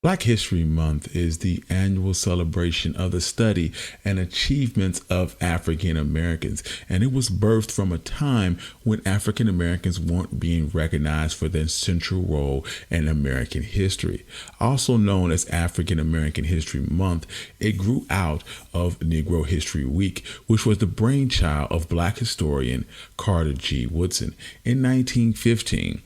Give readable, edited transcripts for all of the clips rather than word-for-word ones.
Black History Month is the annual celebration of the study and achievements of African Americans, and it was birthed from a time when African Americans weren't being recognized for their central role in American history. Also known as African American History Month, it grew out of Negro History Week, which was the brainchild of Black historian Carter G. Woodson. In 1915,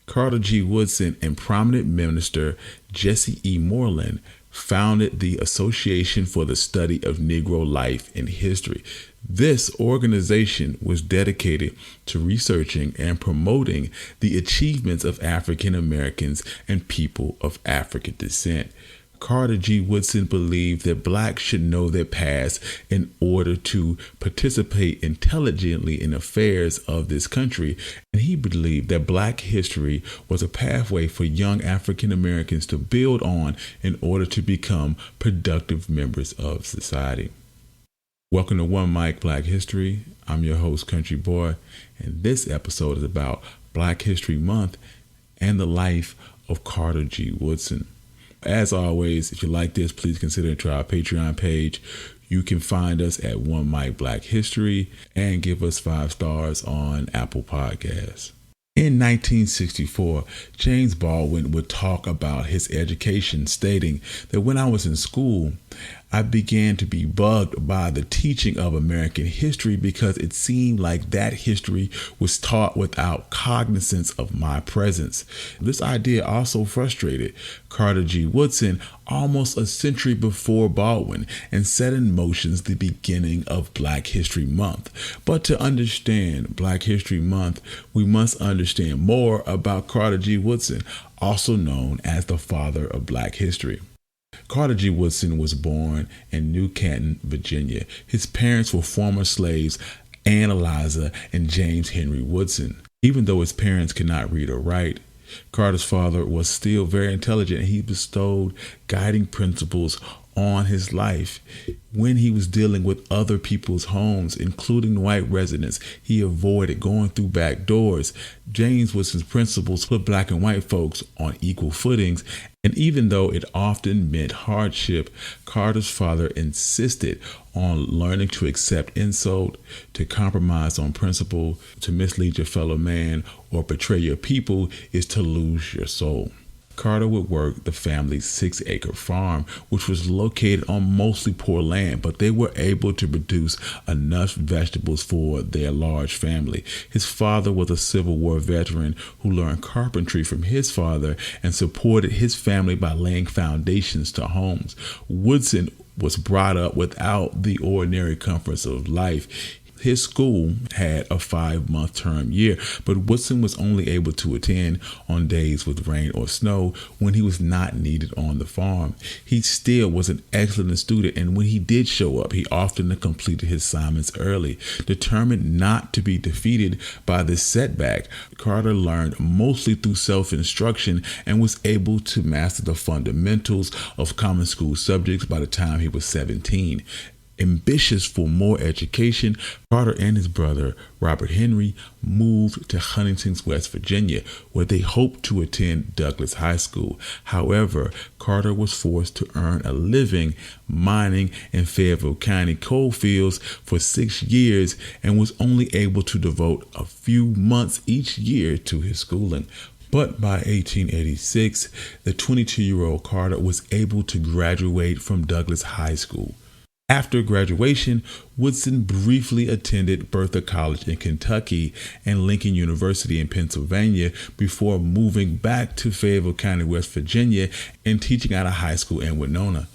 Carter G. Woodson and prominent minister Jesse E. Moreland founded the Association for the Study of Negro Life and History. This organization was dedicated to researching and promoting the achievements of African Americans and people of African descent. Carter G. Woodson believed that blacks should know their past in order to participate intelligently in affairs of this country, and he believed that black history was a pathway for young African Americans to build on in order to become productive members of society. Welcome to One Mic Black History. I'm your host, Country Boy, and this episode is about Black History Month and the life of Carter G. Woodson. As always, if you like this, please consider it to our Patreon page. You can find us at One Mic Black History and give us 5 stars on Apple Podcasts. In 1964, James Baldwin would talk about his education, stating that when I was in school, I began to be bugged by the teaching of American history because it seemed like that history was taught without cognizance of my presence. This idea also frustrated Carter G. Woodson almost a century before Baldwin and set in motion the beginning of Black History Month. But to understand Black History Month, we must understand more about Carter G. Woodson, also known as the father of Black history. Carter G. Woodson was born in New Canton, Virginia. His parents were former slaves Ann Eliza and James Henry Woodson. Even though his parents could not read or write, Carter's father was still very intelligent, and he bestowed guiding principles on his life. When he was dealing with other people's homes, including white residents, he avoided going through back doors. James Woodson's principles put black and white folks on equal footings, and even though it often meant hardship, Carter's father insisted on learning to accept insult, to compromise on principle. To mislead your fellow man or betray your people is to lose your soul. Carter would work the family's 6-acre farm, which was located on mostly poor land, but they were able to produce enough vegetables for their large family. His father was a Civil War veteran who learned carpentry from his father and supported his family by laying foundations to homes. Woodson was brought up without the ordinary comforts of life. His school had a 5-month term year, but Woodson was only able to attend on days with rain or snow when he was not needed on the farm. He still was an excellent student, and when he did show up, he often completed his assignments early. Determined not to be defeated by this setback, Carter learned mostly through self-instruction and was able to master the fundamentals of common school subjects by the time he was 17. Ambitious for more education, Carter and his brother, Robert Henry, moved to Huntington, West Virginia, where they hoped to attend Douglas High School. However, Carter was forced to earn a living mining in Fayetteville County coal fields for 6 years and was only able to devote a few months each year to his schooling. But by 1886, the 22-year-old Carter was able to graduate from Douglas High School. After graduation, Woodson briefly attended Bertha College in Kentucky and Lincoln University in Pennsylvania before moving back to Fayetteville County, West Virginia, and teaching at a high school in Winona.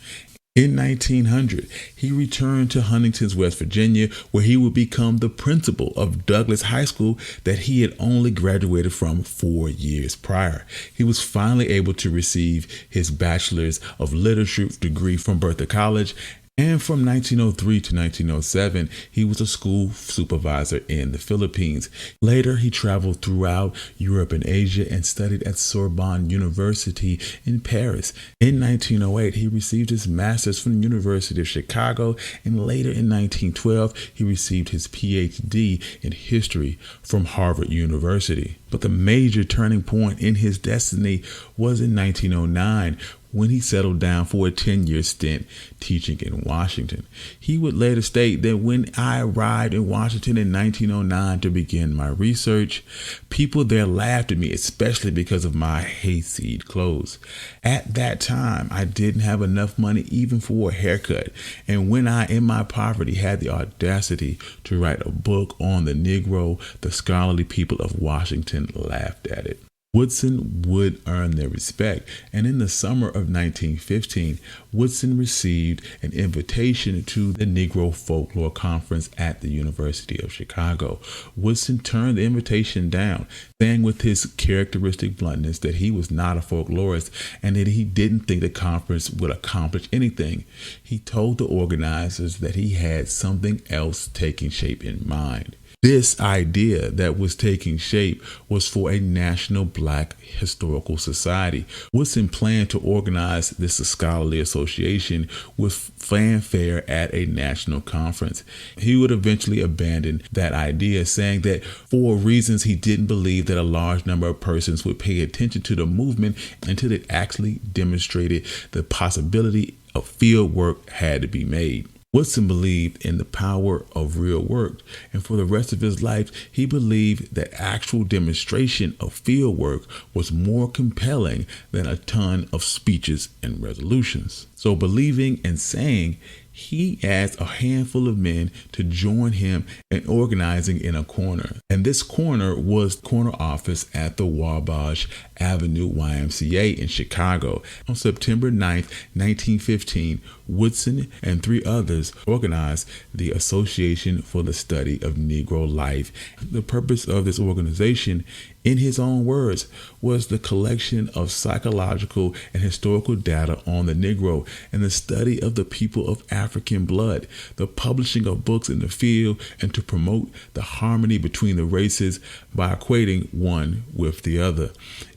In 1900, he returned to Huntington, West Virginia, where he would become the principal of Douglas High School that he had only graduated from 4 years prior. He was finally able to receive his Bachelor's of Literature degree from Bertha College, and from 1903 to 1907, he was a school supervisor in the Philippines. Later, he traveled throughout Europe and Asia and studied at Sorbonne University in Paris. In 1908, he received his master's from the University of Chicago, and later in 1912, he received his PhD in history from Harvard University. But the major turning point in his destiny was in 1909, when he settled down for a 10-year stint teaching in Washington. He would later state that when I arrived in Washington in 1909 to begin my research, people there laughed at me, especially because of my hayseed clothes. At that time, I didn't have enough money even for a haircut, and when I, in my poverty, had the audacity to write a book on the Negro, the scholarly people of Washington laughed at it. Woodson would earn their respect, and in the summer of 1915, Woodson received an invitation to the Negro Folklore Conference at the University of Chicago. Woodson turned the invitation down, saying with his characteristic bluntness that he was not a folklorist and that he didn't think the conference would accomplish anything. He told the organizers that he had something else taking shape in mind. This idea that was taking shape was for a national Black historical society. Woodson planned to organize this scholarly association with fanfare at a national conference. He would eventually abandon that idea, saying that for reasons he didn't believe that a large number of persons would pay attention to the movement until it actually demonstrated the possibility of field work had to be made. Woodson believed in the power of real work, and for the rest of his life, he believed that actual demonstration of field work was more compelling than a ton of speeches and resolutions. So believing and saying, he asked a handful of men to join him in organizing in a corner. And this corner was the corner office at the Wabash Avenue YMCA in Chicago. On September 9th, 1915, Woodson and 3 others organized the Association for the Study of Negro Life. The purpose of this organization, in his own words, was the collection of psychological and historical data on the Negro and the study of the people of African blood, the publishing of books in the field, and to promote the harmony between the races by equating one with the other.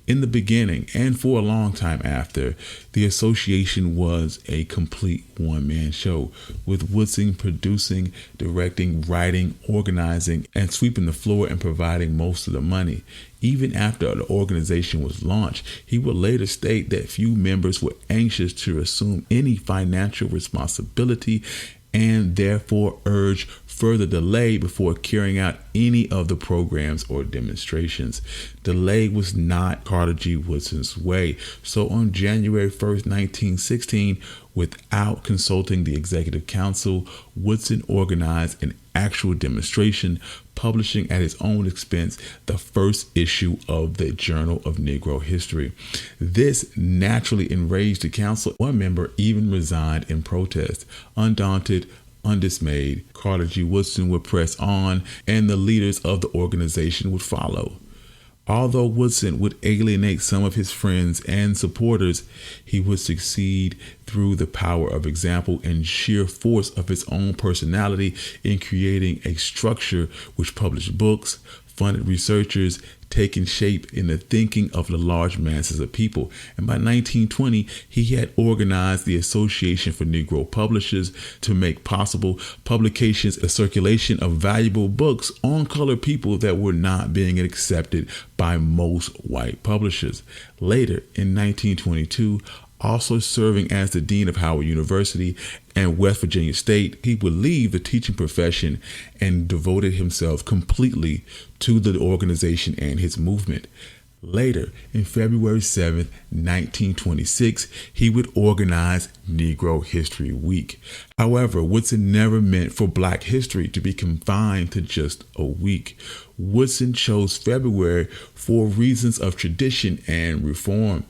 In the beginning, and for a long time after, the association was a complete one-man show, with Woodson producing, directing, writing, organizing, and sweeping the floor and providing most of the money. Even after the organization was launched, he would later state that few members were anxious to assume any financial responsibility and therefore urged further delay before carrying out any of the programs or demonstrations. Delay was not Carter G. Woodson's way. So on January 1st, 1916, without consulting the Executive Council, Woodson organized an actual demonstration, publishing at his own expense the first issue of the Journal of Negro History. This naturally enraged the council. One member even resigned in protest. Undaunted, undismayed, Carter G. Woodson would press on, and the leaders of the organization would follow. Although Woodson would alienate some of his friends and supporters, he would succeed through the power of example and sheer force of his own personality in creating a structure which published books, funded researchers, taking shape in the thinking of the large masses of people. And by 1920, he had organized the Association for Negro Publishers to make possible publications and circulation of valuable books on colored people that were not being accepted by most white publishers. Later, in 1922, also serving as the dean of Howard University and West Virginia State, he would leave the teaching profession and devoted himself completely to the organization and his movement. Later, in February 7th, 1926, he would organize Negro History Week. However, Woodson never meant for Black history to be confined to just a week. Woodson chose February for reasons of tradition and reform.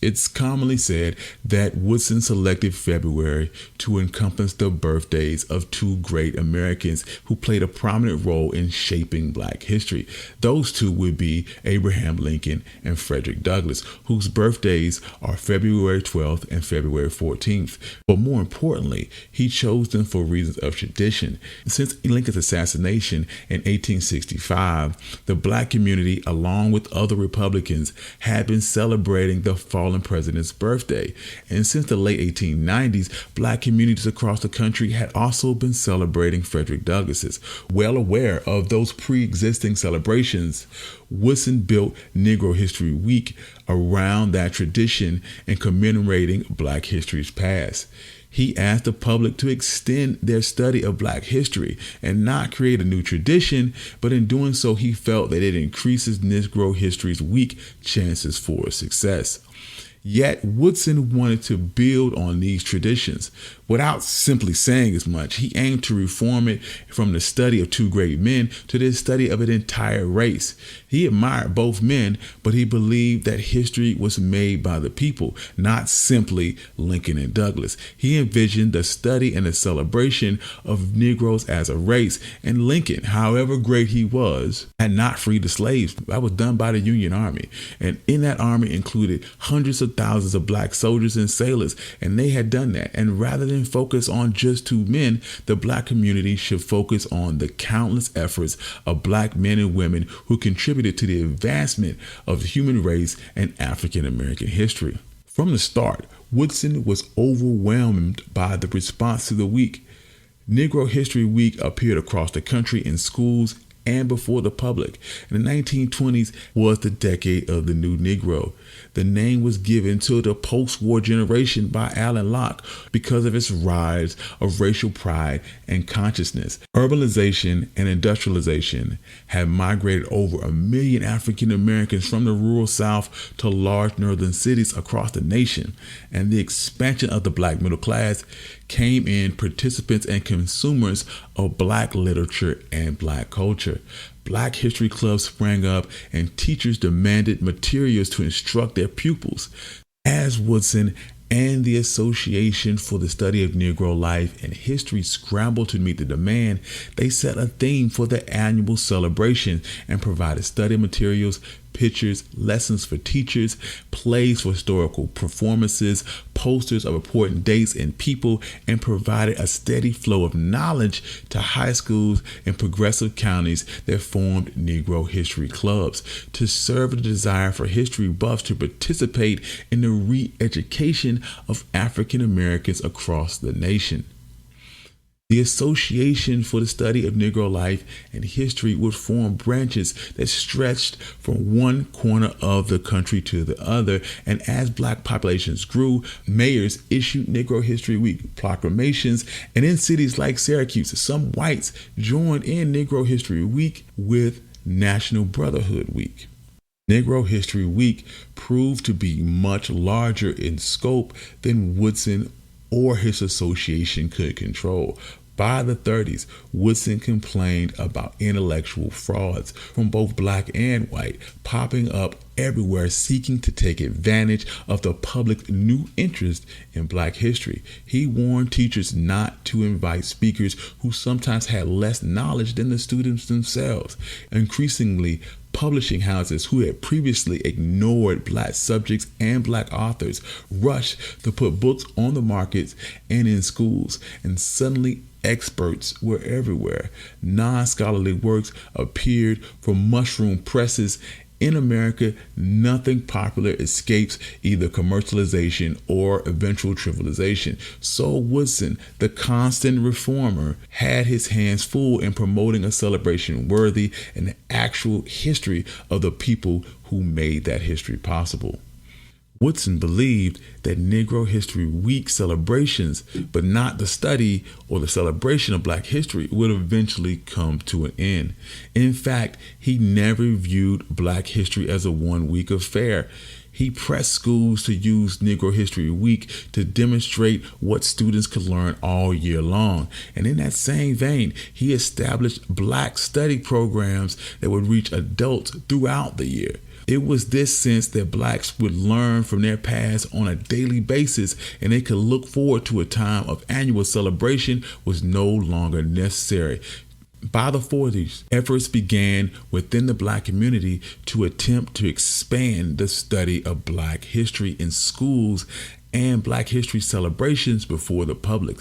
It's commonly said that Woodson selected February to encompass the birthdays of 2 great Americans who played a prominent role in shaping Black history. Those 2 would be Abraham Lincoln and Frederick Douglass, whose birthdays are February 12th and February 14th. But more importantly, he chose them for reasons of tradition. Since Lincoln's assassination in 1865, the Black community, along with other Republicans, had been celebrating the fallen fallen president's birthday. And since the late 1890s, Black communities across the country had also been celebrating Frederick Douglass's. Well aware of those pre-existing celebrations, Woodson built Negro History Week around that tradition and commemorating Black history's past. He asked the public to extend their study of Black history and not create a new tradition, but in doing so, he felt that it increases Negro History's Week chances for success. Yet Woodson wanted to build on these traditions. Without simply saying as much, he aimed to reform it from the study of two great men to the study of an entire race. He admired both men, but he believed that history was made by the people, not simply Lincoln and Douglas. He envisioned the study and the celebration of Negroes as a race, and Lincoln, however great he was, had not freed the slaves. That was done by the Union Army. And in that army included hundreds of thousands of Black soldiers and sailors, and they had done that. And rather than focus on just two men, the Black community should focus on the countless efforts of Black men and women who contributed to the advancement of the human race and African American history. From the start, Woodson was overwhelmed by the response to the week. Negro History Week appeared across the country in schools and before the public. And the 1920s was the decade of the new Negro. The name was given to the post-war generation by Alan Locke because of its rise of racial pride and consciousness. Urbanization and industrialization had migrated over 1 million African Americans from the rural South to large northern cities across the nation, and the expansion of the Black middle class came in participants and consumers of Black literature and Black culture. Black history clubs sprang up and teachers demanded materials to instruct their pupils. As Woodson and the Association for the Study of Negro Life and History scrambled to meet the demand, they set a theme for the annual celebration and provided study materials, pictures, lessons for teachers, plays for historical performances, posters of important dates and people, and provided a steady flow of knowledge to high schools and progressive counties that formed Negro history clubs to serve the desire for history buffs to participate in the re-education of African Americans across the nation. The Association for the Study of Negro Life and History would form branches that stretched from one corner of the country to the other, and as Black populations grew, mayors issued Negro History Week proclamations, and in cities like Syracuse, some whites joined in Negro History Week with National Brotherhood Week. Negro History Week proved to be much larger in scope than Woodson or his association could control. By the 30s, Woodson complained about intellectual frauds from both Black and white popping up everywhere seeking to take advantage of the public's new interest in Black history. He warned teachers not to invite speakers who sometimes had less knowledge than the students themselves. Increasingly, publishing houses who had previously ignored Black subjects and Black authors rushed to put books on the markets and in schools, and suddenly experts were everywhere. Non-scholarly works appeared from mushroom presses. In America, nothing popular escapes either commercialization or eventual trivialization. So Woodson, the constant reformer, had his hands full in promoting a celebration worthy and the actual history of the people who made that history possible. Woodson believed that Negro History Week celebrations, but not the study or the celebration of Black history, would eventually come to an end. In fact, he never viewed Black history as a one-week affair. He pressed schools to use Negro History Week to demonstrate what students could learn all year long. And in that same vein, he established Black study programs that would reach adults throughout the year. It was this sense that Blacks would learn from their past on a daily basis, and they could look forward to a time of annual celebration was no longer necessary. By the 40s, efforts began within the Black community to attempt to expand the study of Black history in schools and Black history celebrations before the public.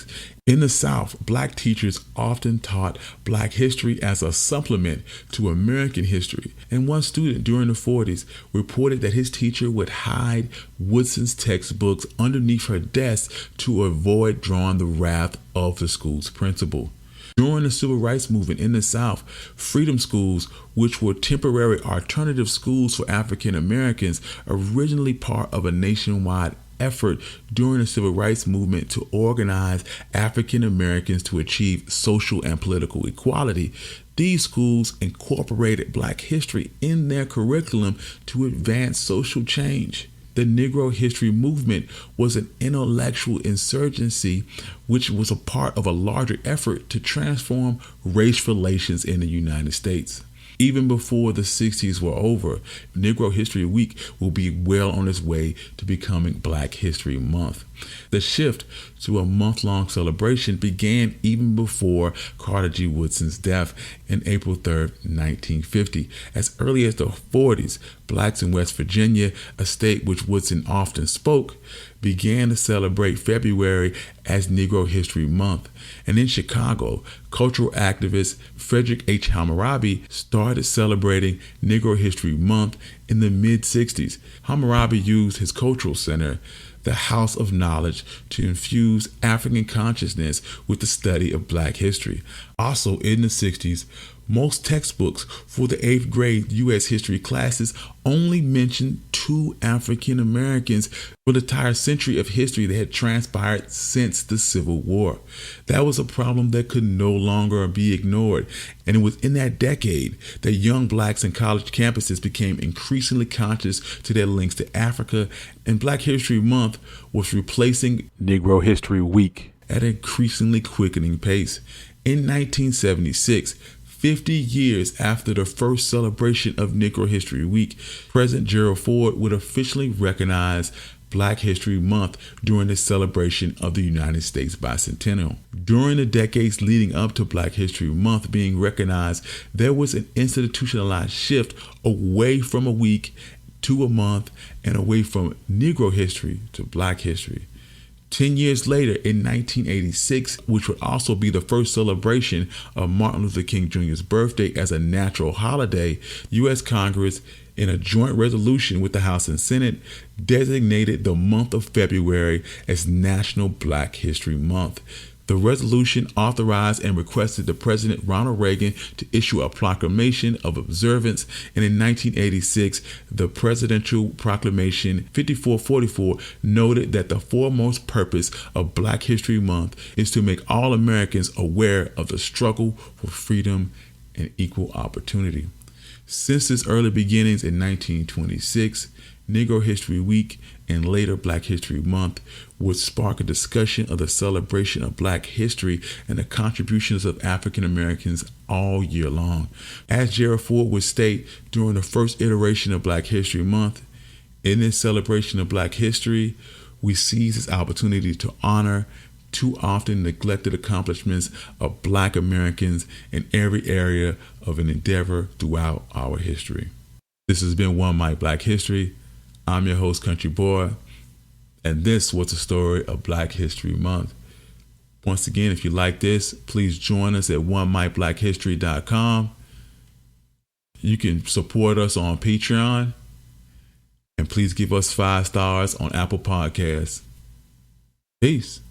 In the South, Black teachers often taught Black history as a supplement to American history, and one student during the 40s reported that his teacher would hide Woodson's textbooks underneath her desk to avoid drawing the wrath of the school's principal. During the Civil Rights Movement in the South, freedom schools, which were temporary alternative schools for African Americans, originally part of a nationwide effort during the Civil Rights Movement to organize African Americans to achieve social and political equality. These schools incorporated Black history in their curriculum to advance social change. The Negro History movement was an intellectual insurgency which was a part of a larger effort to transform race relations in the United States. Even before the 60s were over, Negro History Week will be well on its way to becoming Black History Month. The shift to a month-long celebration began even before Carter G. Woodson's death in April 3rd, 1950. As early as the 40s, Blacks in West Virginia, a state which Woodson often spoke, began to celebrate February as Negro History Month. And in Chicago, cultural activist Frederick H. Hammurabi started celebrating Negro History Month in the mid-60s. Hammurabi used his cultural center, the House of Knowledge, to infuse African consciousness with the study of Black history. Also in the 60s, most textbooks for the 8th grade U.S. history classes only mentioned 2 African Americans for the entire century of history that had transpired since the Civil War. That was a problem that could no longer be ignored. And it was in that decade that young Blacks in college campuses became increasingly conscious to their links to Africa, and Black History Month was replacing Negro History Week at an increasingly quickening pace. In 1976, 50 years after the first celebration of Negro History Week, President Gerald Ford would officially recognize Black History Month during the celebration of the United States bicentennial. During the decades leading up to Black History Month being recognized, there was an institutionalized shift away from a week to a month and away from Negro history to Black history. 10 years later, in 1986, which would also be the first celebration of Martin Luther King Jr.'s birthday as a natural holiday, U.S. Congress, in a joint resolution with the House and Senate, designated the month of February as National Black History Month. The resolution authorized and requested the President Ronald Reagan to issue a proclamation of observance, and in 1986, the Presidential Proclamation 5444 noted that the foremost purpose of Black History Month is to make all Americans aware of the struggle for freedom and equal opportunity. Since its early beginnings in 1926, Negro History Week and later Black History Month would spark a discussion of the celebration of Black history and the contributions of African Americans all year long. As Gerald Ford would state during the first iteration of Black History Month, in this celebration of Black history, we seize this opportunity to honor too often neglected accomplishments of Black Americans in every area of an endeavor throughout our history. This has been One Mic Black History. I'm your host, Country Boy, and this was the story of Black History Month. Once again, if you like this, please join us at onemichistory.com. You can support us on Patreon, and please give us 5 stars on Apple Podcasts. Peace.